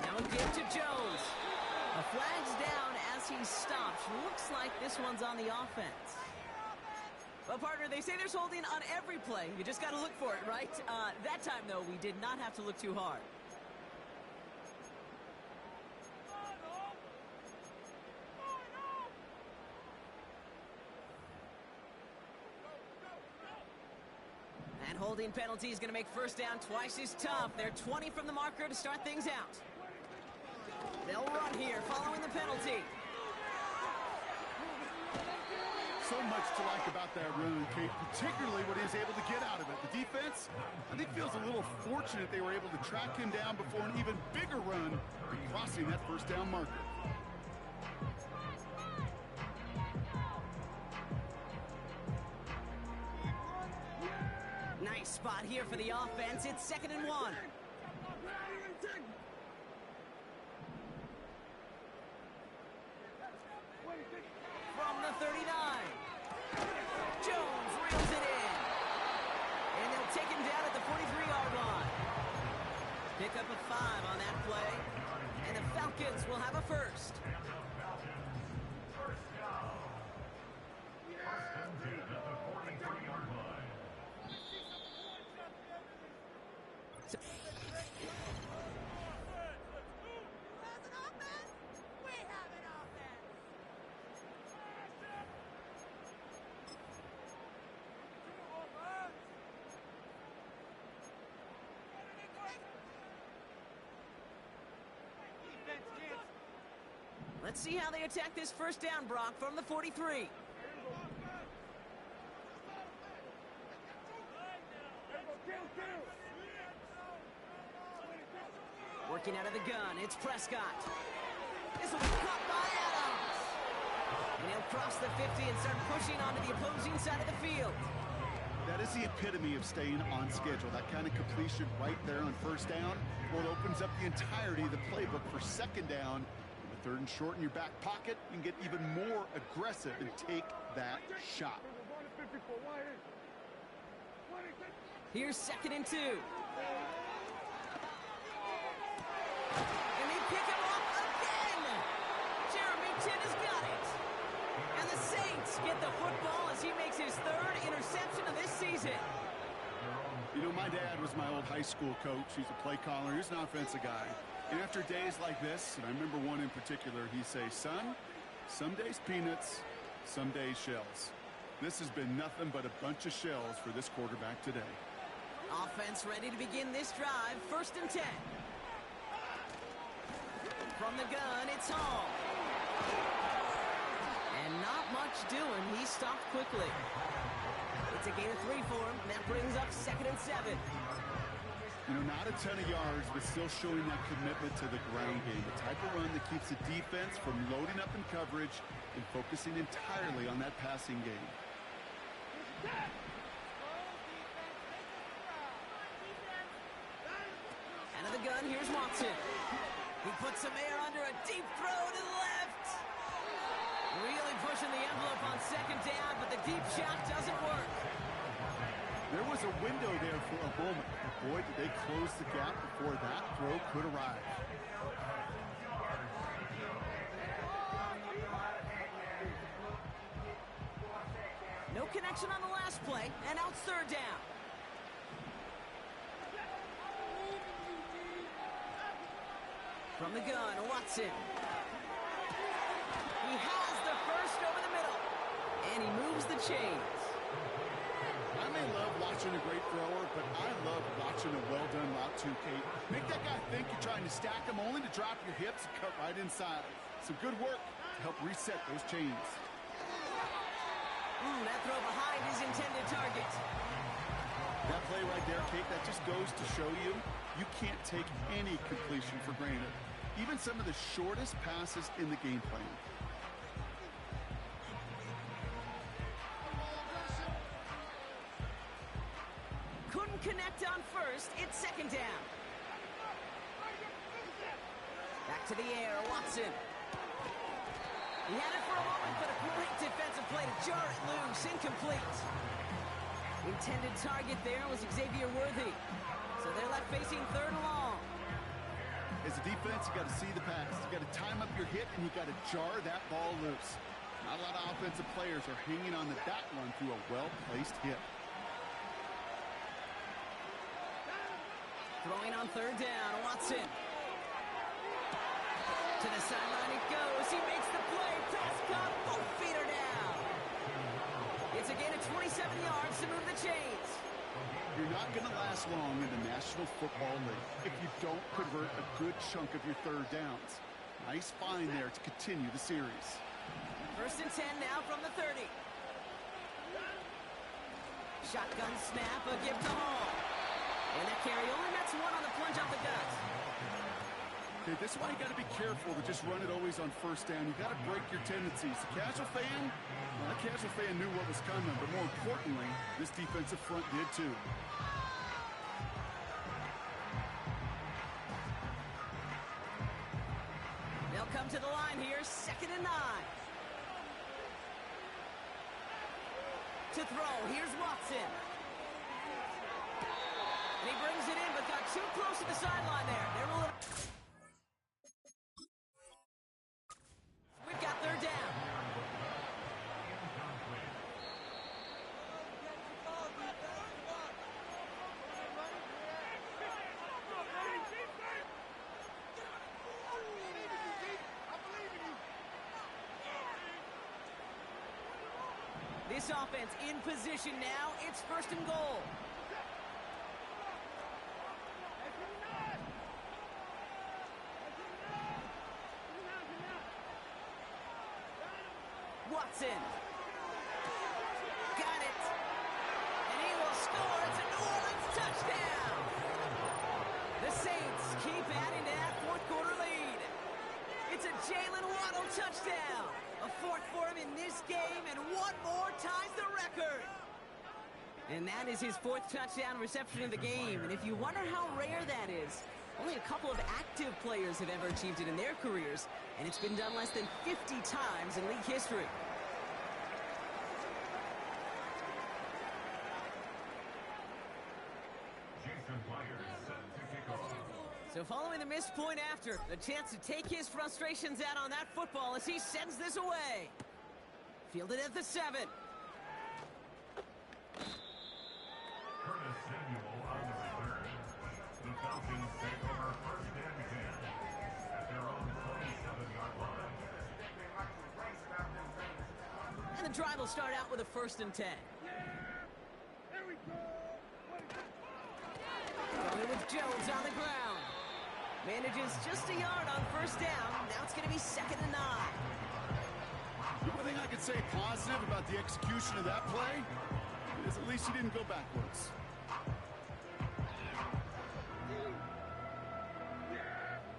Speaker 1: Now a give to Jones. A flag's down as he stops. Looks like this one's on the offense. Well, partner, they say there's holding on every play. You just got to look for it, right? That time, though, we did not have to look too hard. And holding penalty is going to make first down twice as tough. They're 20 from the marker to start things out. They'll run here following the penalty.
Speaker 3: So much to like about that run, Kate, particularly what he was able to get out of it. The defense, I think, feels a little fortunate they were able to track him down before an even bigger run and crossing that first down marker.
Speaker 1: Nice spot here for the offense. It's 2nd and 1. From the 39. Jones reels it in. And they'll take him down at the 43-yard line. Pick up a 5 on that play. And the Falcons will have a first.
Speaker 5: As an offense, we have an offense!
Speaker 1: Let's see how they attack this first down, Brock, from the 43. Working out of the gun, it's Prescott. This will be caught by Adams. And he'll cross the 50 and start pushing onto the opposing side of the field.
Speaker 3: That is the epitome of staying on schedule. That kind of completion right there on first down, well, it opens up the entirety of the playbook for second down. With third and short in your back pocket, you can get even more aggressive and take that shot.
Speaker 1: Here's 2nd and 2. And they pick him up again. Jeremy Tinn has got it. And the Saints get the football as he makes his 3rd interception of this season.
Speaker 3: You know, my dad was my old high school coach. He's a play caller. He's an offensive guy. And after days like this, and I remember one in particular, he'd say, son, some days peanuts, some days shells. This has been nothing but a bunch of shells for this quarterback today.
Speaker 1: Offense ready to begin this drive. 1st and 10. From the gun, it's Hall. And not much doing. He stopped quickly. It's a gain of 3 for him, and that brings up 2nd and 7.
Speaker 3: You know, not a ton of yards, but still showing that commitment to the ground game. The type of run that keeps the defense from loading up in coverage and focusing entirely on that passing game.
Speaker 1: Out of the the gun, here's Watson. He puts some air under a deep throw to the left. Really pushing the envelope on second down, but the deep shot doesn't work.
Speaker 3: There was a window there for a moment, but boy, did they close the gap before that throw could arrive.
Speaker 1: No connection on the last play, and now it's third down. From the gun, Watson. He has the first over the middle, and he moves the chains.
Speaker 3: I may love watching a great thrower, but I love watching a well-done route too, Kate. Make that guy think you're trying to stack him only to drop your hips and cut right inside. Some good work to help reset those chains.
Speaker 1: That throw behind his intended target.
Speaker 3: That play right there, Kate, that just goes to show you can't take any completion for granted. Even some of the shortest passes in the game plan.
Speaker 1: Couldn't connect on first. It's second down. Back to the air, Watson. He had it for a moment, but a great defensive play to jar it loose. Incomplete. Intended target there was Xavier Worthy. So they're left facing third and long.
Speaker 3: As a defense, you got to see the pass. You got to time up your hit, and you got to jar that ball loose. Not a lot of offensive players are hanging on to that one through a well-placed hit.
Speaker 1: Throwing on third down, Watson. To the sideline it goes. He makes the play. Pass caught. Both feet are down. It's a gain of 27 yards to move the chains.
Speaker 3: You're not going to last long in the National Football League if you don't convert a good chunk of your third downs. Nice find there to continue the series.
Speaker 1: First and 10 now from the 30. Shotgun snap, a give to Hall. And that carry only nets one on the plunge off the gut.
Speaker 3: Okay, this is why you got to be careful to just run it always on first down. You got to break your tendencies. The casual fan knew what was coming, but more importantly, this defensive front did too.
Speaker 1: They'll come to the line here, 2nd and 9. To throw, here's Watson. And he brings it in, but got too close to the sideline there. They're a little... We've got third down. This offense in position now. It's first and goal. Watson. Got it. And he will score. It's a New Orleans touchdown. The Saints keep adding to that fourth quarter lead. It's a Jalen Waddle touchdown. A fourth for him in this game, and one more ties the record. And that is his fourth touchdown reception of the game. And if you wonder how rare that is, only a couple of active players have ever achieved it in their careers, and it's been done less than 50 times in league history.
Speaker 2: Jason Myers set to kick off.
Speaker 1: So following the missed point after, a chance to take his frustrations out on that football as he sends this away. Fielded at the 7.
Speaker 2: Curtis Samuel on the return. The Falcons take over first and 10 at their own 27-yard line.
Speaker 1: And the drive will start out with a first and 10.
Speaker 4: Here we go.
Speaker 1: Going with Jones on the ground. Manages just a yard on first down. Now it's going to be 2nd and 9.
Speaker 3: The one thing I could say positive about the execution of that play is at least he didn't go backwards.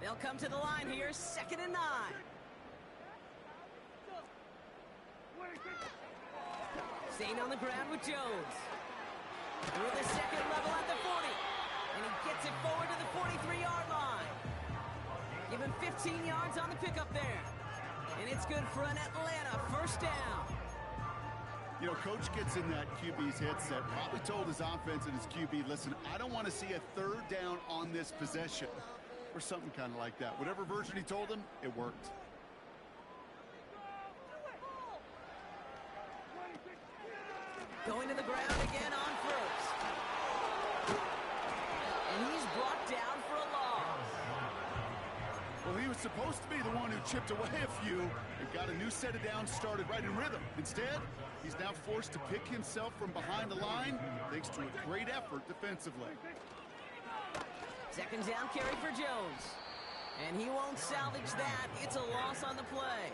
Speaker 1: They'll come to the line here, 2nd and 9. Staying on the ground with Jones. Through the second level at the 40. And he gets it forward to the 43-yard line. Give him 15 yards on the pickup there. And it's good for an Atlanta first down.
Speaker 3: You know, Coach gets in that QB's headset, probably told his offense and his QB, listen, I don't want to see a third down on this possession. Or something kind of like that. Whatever version he told him, it worked.
Speaker 1: Going to the ground again on first. And he's brought down for a loss.
Speaker 3: Well, he was supposed to be the one who chipped away a few and got a new set of downs started right in rhythm. Instead, he's now forced to pick himself from behind the line thanks to a great effort defensively.
Speaker 1: Second down carry for Jones. And he won't salvage that. It's a loss on the play.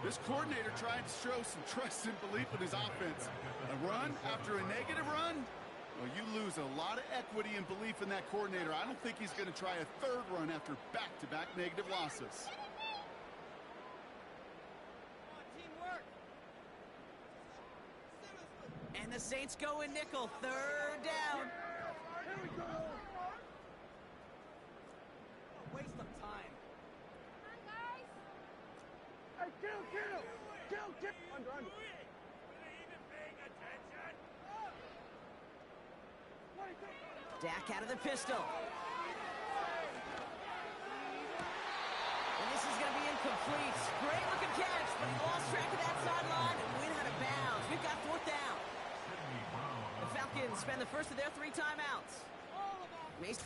Speaker 3: This coordinator trying to show some trust and belief in his offense. A run after a negative run? Well, you lose a lot of equity and belief in that coordinator. I don't think he's going to try a third run after back-to-back negative losses.
Speaker 1: And the Saints go in nickel. Third down.
Speaker 4: Here we go.
Speaker 1: Waste of time.
Speaker 4: Hey, kill. Under.
Speaker 1: Dak out of the pistol. And this is going to be incomplete. Great looking catch, but he lost track of that sideline and went out of bounds. We've got fourth down. The Falcons spend the first of their 3 timeouts. Mason.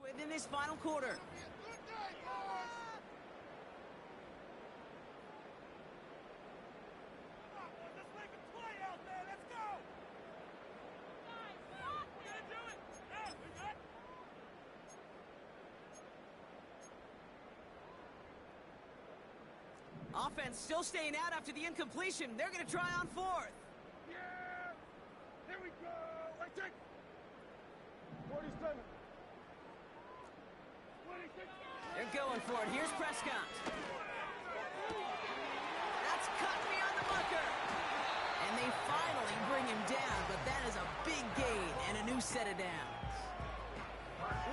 Speaker 1: Within this final quarter. Offense still staying out after the incompletion. They're going to try on fourth.
Speaker 4: Yeah! Here we go! I take 47. 26.
Speaker 1: They're going for it. Here's Prescott. That's cut beyond the marker. And they finally bring him down, but that is a big gain and a new set of downs.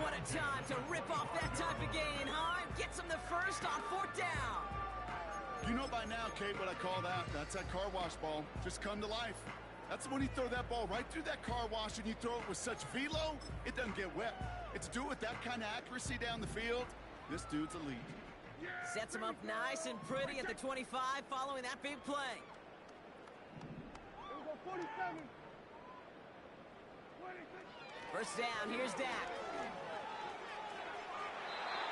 Speaker 1: What a time to rip off that type of gain, huh? Gets him the first on fourth down.
Speaker 3: You know by now, Kate, what I call that. That's that car wash ball. Just come to life. That's when you throw that ball right through that car wash and you throw it with such velo, it doesn't get wet. It's do it with that kind of accuracy down the field. This dude's elite.
Speaker 1: Sets him up nice and pretty at the 25 following that big play.
Speaker 4: Here we go, 47. 26.
Speaker 1: First down, here's Dak.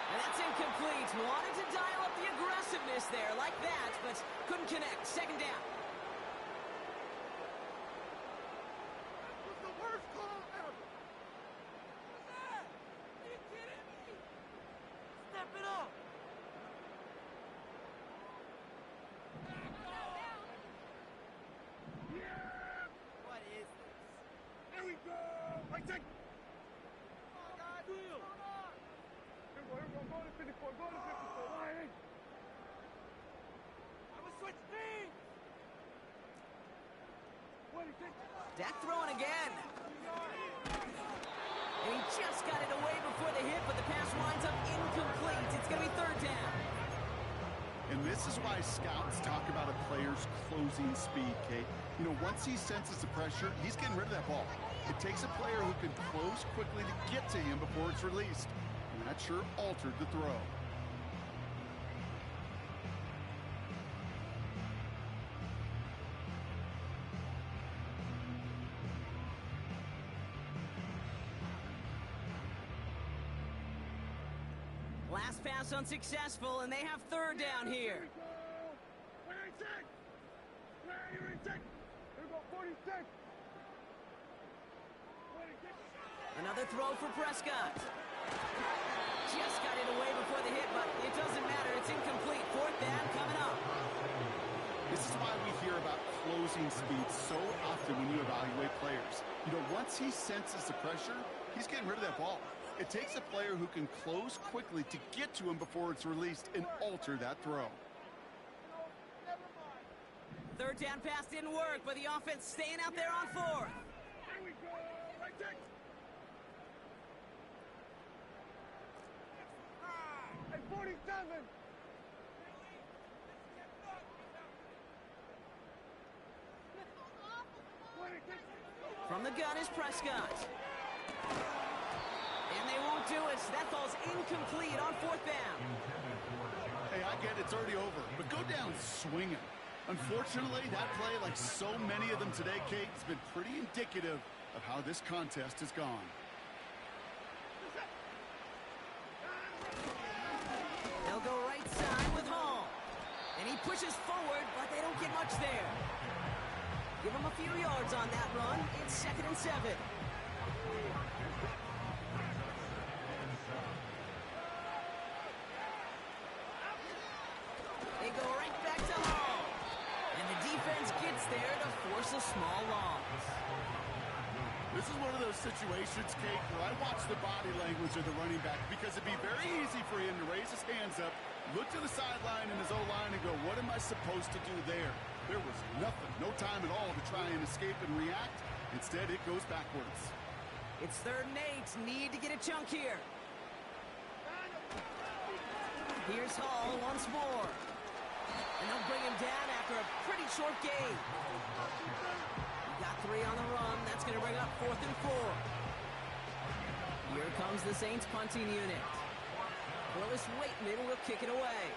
Speaker 1: And that's incomplete. Wanted to dial up the aggressiveness there like that, but couldn't connect. Second down.
Speaker 4: That was the worst call ever.
Speaker 5: Are you kidding me? Step it up.
Speaker 4: Yeah!
Speaker 5: What is this?
Speaker 4: Here we go! I take.
Speaker 5: Deal.
Speaker 4: Here we go, go to 54, go to 54. Why?
Speaker 5: I will switch teams.
Speaker 4: 26.
Speaker 1: Dak throwing again. And he just got it away before the hit, but the pass winds up incomplete. It's going to be third down.
Speaker 3: And this is why scouts talk about a player's closing speed, Kate. You know, once he senses the pressure, he's getting rid of that ball. It takes a player who can close quickly to get to him before it's released. And that sure altered the throw.
Speaker 1: Last pass unsuccessful, and they have third down here.
Speaker 4: Here we go. 26. Where are you in 6? Here we go, 46. 26.
Speaker 1: Another throw for Prescott. Just got it away before the hit, but it doesn't matter. It's incomplete. Fourth down coming up.
Speaker 3: This is why we hear about closing speed so often when you evaluate players. You know, once he senses the pressure, he's getting rid of that ball. It takes a player who can close quickly to get to him before it's released and alter that throw.
Speaker 1: Third down pass didn't work, but the offense staying out there on fourth.
Speaker 4: Here we go. Right there. Hey, 47.
Speaker 1: From the gun is Prescott. And they won't do it. That falls incomplete on fourth down.
Speaker 3: Hey, I get it's already over, but go down swinging. Unfortunately, that play, like so many of them today, Kate, has been pretty indicative of how this contest has gone.
Speaker 1: They'll go right side with Hall. And he pushes forward, but they don't get much there. Give him a few yards on that run. It's 2nd and 7. They go right back to Hall. And the defense gets there to force a small loss.
Speaker 3: This is one of those situations, Kate, where I watch the body language of the running back because it'd be very easy for him to raise his hands up, look to the sideline in his O-line and go, what am I supposed to do there? There was nothing, no time at all to try and escape and react. Instead, it goes backwards.
Speaker 1: It's 3rd and 8. Need to get a chunk here. Here's Hall once more. And they'll bring him down after a pretty short gain. Got 3 on the run. That's going to bring up 4th and 4. Here comes the Saints punting unit. Willis Waitman will kick it away.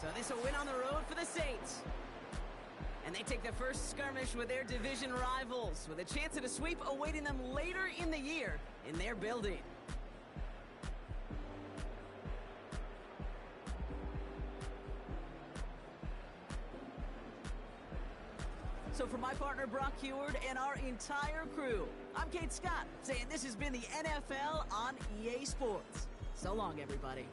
Speaker 1: So this will win on the road for the Saints. And they take the first skirmish with their division rivals, with a chance at a sweep awaiting them later in the year in their building. So for my partner Brock Heward and our entire crew, I'm Kate Scott, saying this has been the NFL on EA Sports. So long, everybody.